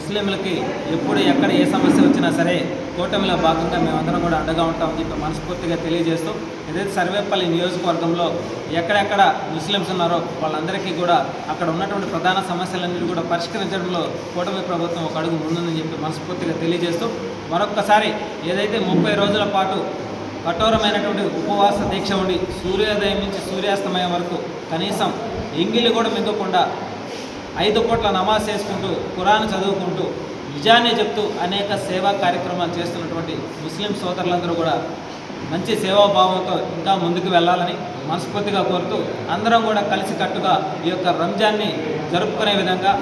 ముస్లింలకి ఎప్పుడు ఎక్కడ ఏ సమస్య వచ్చినా సరే కూటమిలో భాగంగా మేమందరం కూడా అండగా ఉంటామని చెప్పి మనస్ఫూర్తిగా తెలియజేస్తూ ఏదైతే సర్వేపల్లి నియోజకవర్గంలో ఎక్కడెక్కడ ముస్లిమ్స్ ఉన్నారో వాళ్ళందరికీ కూడా అక్కడ ఉన్నటువంటి ప్రధాన సమస్యలన్నీ కూడా పరిష్కరించడంలో కూటమి ప్రభుత్వం ఒక అడుగు ముందుందని చెప్పి మనస్ఫూర్తిగా తెలియజేస్తూ మరొక్కసారి ఏదైతే 30 రోజుల పాటు కఠోరమైనటువంటి ఉపవాస దీక్ష ఉండి సూర్యోదయం నుంచి సూర్యాస్తమయం వరకు కనీసం ఎంగిలి కూడా మింగకుండా 5 పూట్ల నమాజ్ చేసుకుంటూ ఖురాన్ చదువుకుంటూ నిజాన్ని చెప్తూ అనేక సేవా కార్యక్రమాలు చేస్తున్నటువంటి ముస్లిం సోదరులందరూ కూడా మంచి సేవాభావంతో ఇంకా ముందుకు వెళ్ళాలని మనస్ఫూర్తిగా కోరుతూ అందరం కూడా కలిసికట్టుగా ఈ యొక్క రంజాన్ని జరుపుకునే విధంగా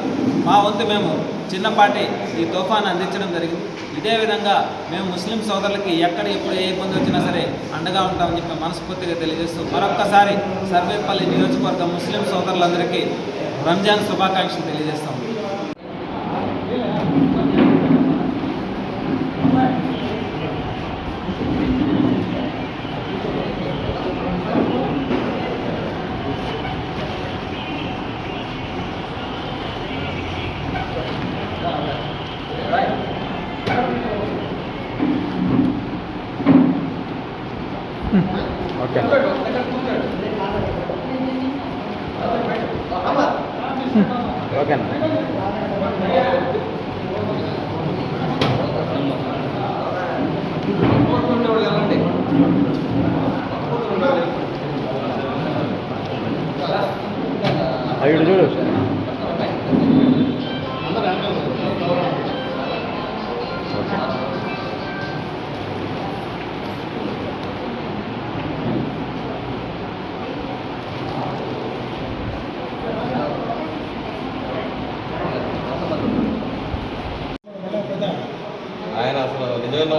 మా వంతు మేము చిన్నపాటి ఈ తోఫాను అందించడం జరిగింది. ఇదే విధంగా మేము ముస్లిం సోదరులకి ఎక్కడ ఎప్పుడు ఏ ఇబ్బంది వచ్చినా సరే అండగా ఉంటామని చెప్పి మనస్ఫూర్తిగా తెలియజేస్తూ మరొక్కసారి సర్వేపల్లి నియోజకవర్గ ముస్లిం సోదరులందరికీ రంజాన్ శుభాకాంక్షలు తెలియజేస్తాం. ఓకే ఓకేనా అయ్యుడు చూడు ఆయన అసలు నిజమైన